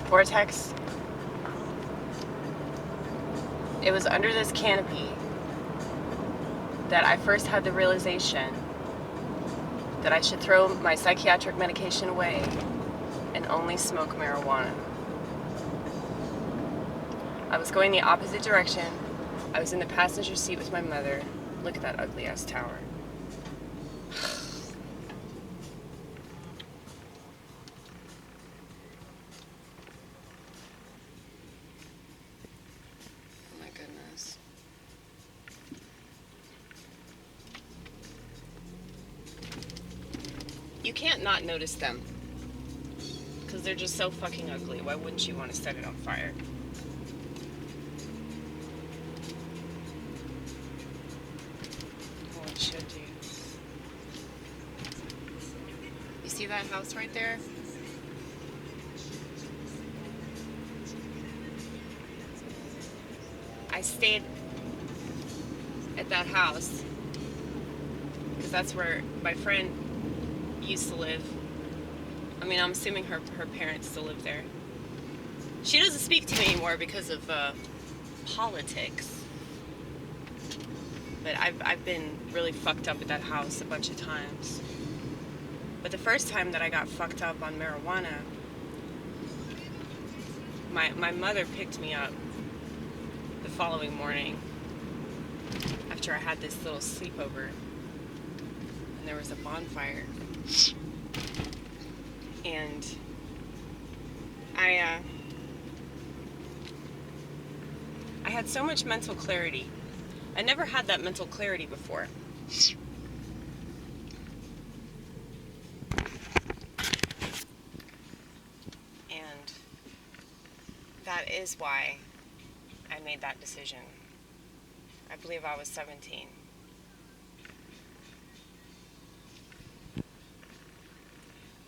vortex. It was under this canopy that I first had the realization that I should throw my psychiatric medication away and only smoke marijuana. I was going the opposite direction. I was in the passenger seat with my mother. Look at that ugly ass tower. Oh my goodness. You can't not notice them because they're just so fucking ugly. Why wouldn't you want to set it on fire? Well, it should do. You see that house right there? I stayed at that house because that's where my friend used to live. I mean, I'm assuming her parents still live there. She doesn't speak to me anymore because of politics. But I've been really fucked up at that house a bunch of times. But the first time that I got fucked up on marijuana, my mother picked me up the following morning after I had this little sleepover. And there was a bonfire. And I had so much mental clarity. I never had that mental clarity before. And that is why I made that decision. I believe I was 17.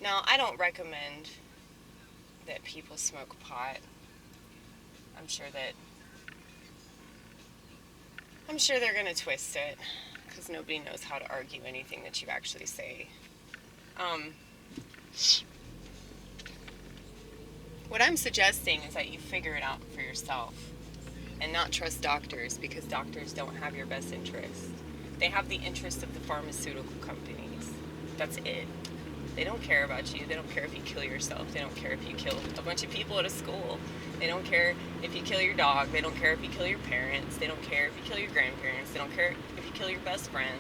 Now, I don't recommend that people smoke pot. I'm sure they're gonna twist it, because nobody knows how to argue anything that you actually say. What I'm suggesting is that you figure it out for yourself and not trust doctors, because doctors don't have your best interest. They have the interest of the pharmaceutical companies. That's it. They don't care about you. They don't care if you kill yourself. They don't care if you kill a bunch of people at a school. They don't care if you kill your dog. They don't care if you kill your parents. They don't care if you kill your grandparents. They don't care if you kill your best friend.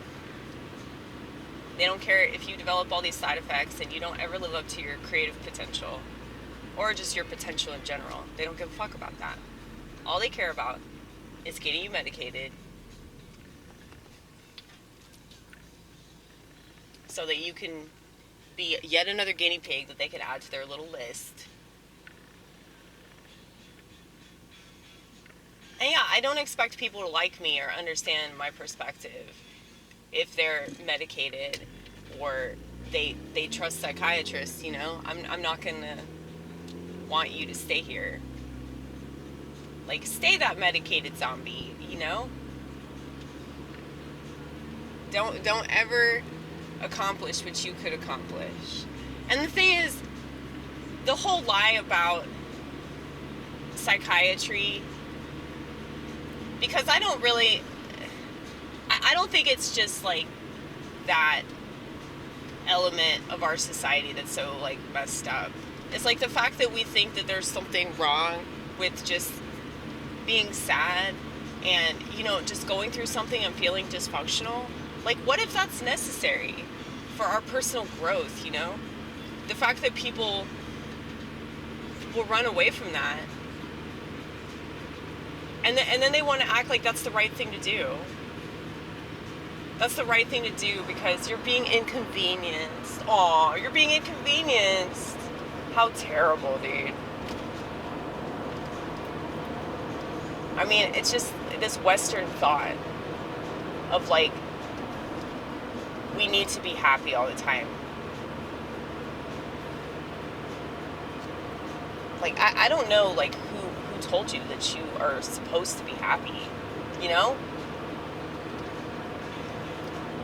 They don't care if you develop all these side effects and you don't ever live up to your creative potential or just your potential in general. They don't give a fuck about that. All they care about is getting you medicated so that you can be yet another guinea pig that they can add to their little list. And yeah, I don't expect people to like me or understand my perspective if they're medicated or they trust psychiatrists, you know? I'm not gonna want you to stay here. Like, stay that medicated zombie, you know? Don't ever accomplish what you could accomplish. And the thing is, the whole lie about psychiatry, because I don't think it's just like that element of our society that's so like messed up. It's like the fact that we think that there's something wrong with just being sad and, you know, just going through something and feeling dysfunctional. Like, what if that's necessary for our personal growth, you know? The fact that people will run away from that. And then they want to act like that's the right thing to do. That's the right thing to do because you're being inconvenienced. Aw, you're being inconvenienced. How terrible, dude. I mean, it's just this Western thought of like, we need to be happy all the time. Like, I don't know, like, who told you that you are supposed to be happy, you know?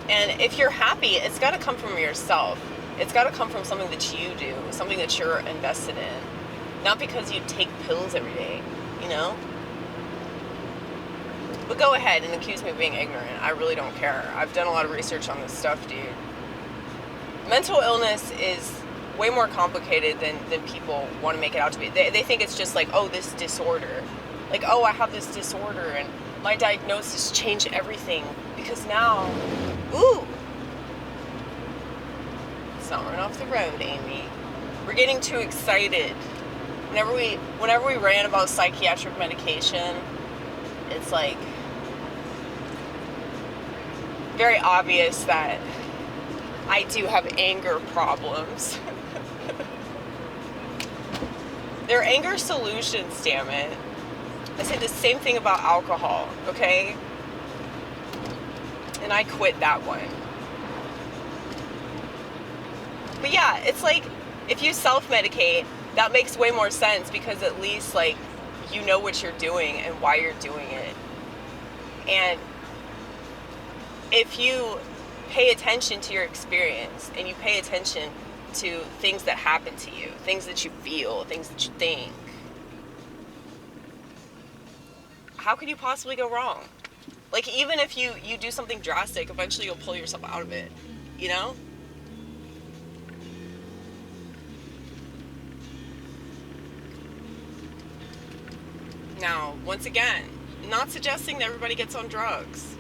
And if you're happy, it's got to come from yourself. It's got to come from something that you do, something that you're invested in. Not because you take pills every day, you know? But go ahead and accuse me of being ignorant. I really don't care. I've done a lot of research on this stuff, dude. Mental illness is way more complicated than people want to make it out to be. They think it's just like, oh, this disorder. Like, oh, I have this disorder and my diagnosis changed everything. Because now, ooh, let's not run off the road, Amy. We're getting too excited. Whenever we rant about psychiatric medication, it's like very obvious that I do have anger problems. They're anger solutions, damn it. I say the same thing about alcohol, okay? And I quit that one. But yeah, it's like, if you self-medicate, that makes way more sense because at least, like, you know what you're doing and why you're doing it. And if you pay attention to your experience and you pay attention to things that happen to you, things that you feel, things that you think, how could you possibly go wrong? Like, even if you do something drastic, eventually you'll pull yourself out of it, you know? Now, once again, not suggesting that everybody gets on drugs.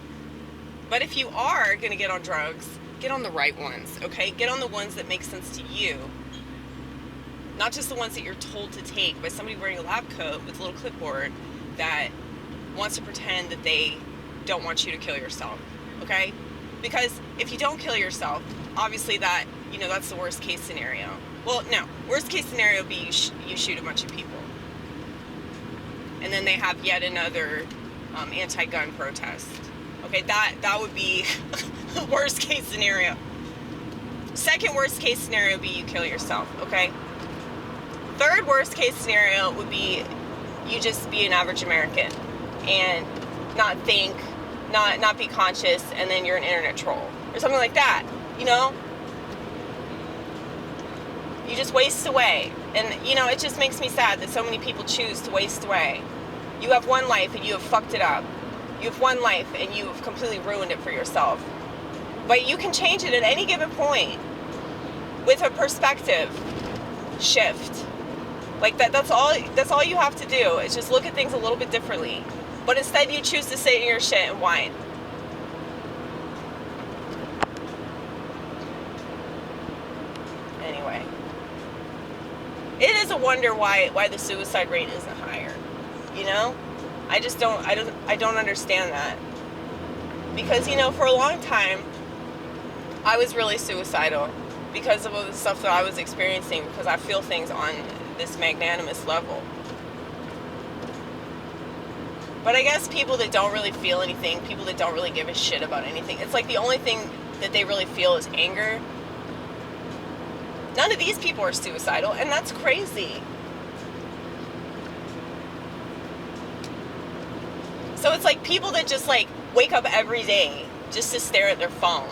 But if you are going to get on drugs, get on the right ones, okay? Get on the ones that make sense to you. Not just the ones that you're told to take by somebody wearing a lab coat with a little clipboard that wants to pretend that they don't want you to kill yourself, okay? Because if you don't kill yourself, obviously that, you know, that's the worst case scenario. Well, no, worst case scenario would be you shoot a bunch of people. And then they have yet another anti-gun protest. Okay, that would be the worst case scenario. Second worst case scenario would be you kill yourself, okay? Third worst case scenario would be you just be an average American and not think, not be conscious, and then you're an internet troll or something like that, you know? You just waste away. And, you know, it just makes me sad that so many people choose to waste away. You have one life and you have fucked it up. You have one life and you have completely ruined it for yourself. But you can change it at any given point with a perspective shift. Like that's all you have to do is just look at things a little bit differently. But instead you choose to sit in your shit and whine. Anyway. It is a wonder why the suicide rate isn't higher. You know? I don't understand that. Because, you know, for a long time I was really suicidal because of all the stuff that I was experiencing, because I feel things on this magnanimous level. But I guess people that don't really feel anything, people that don't really give a shit about anything, it's like the only thing that they really feel is anger. None of these people are suicidal, and that's crazy. So it's like people that just like wake up every day just to stare at their phone.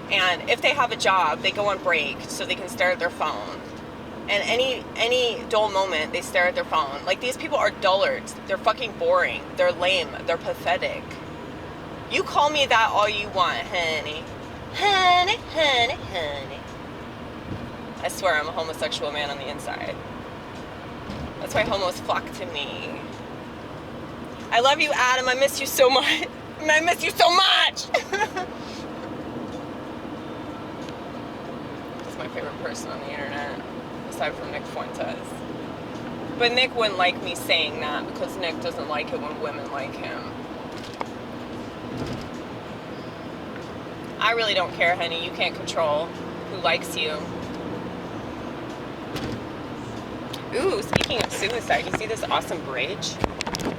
And if they have a job, they go on break so they can stare at their phone. And any dull moment, they stare at their phone. Like, these people are dullards. They're fucking boring. They're lame. They're pathetic. You call me that all you want, honey. Honey, honey, honey. I swear I'm a homosexual man on the inside. That's why homos flock to me. I love you, Adam. I miss you so much. I miss you so much. He's my favorite person on the internet, aside from Nick Fuentes. But Nick wouldn't like me saying that because Nick doesn't like it when women like him. I really don't care, honey. You can't control who likes you. Ooh, speaking of suicide, you see this awesome bridge?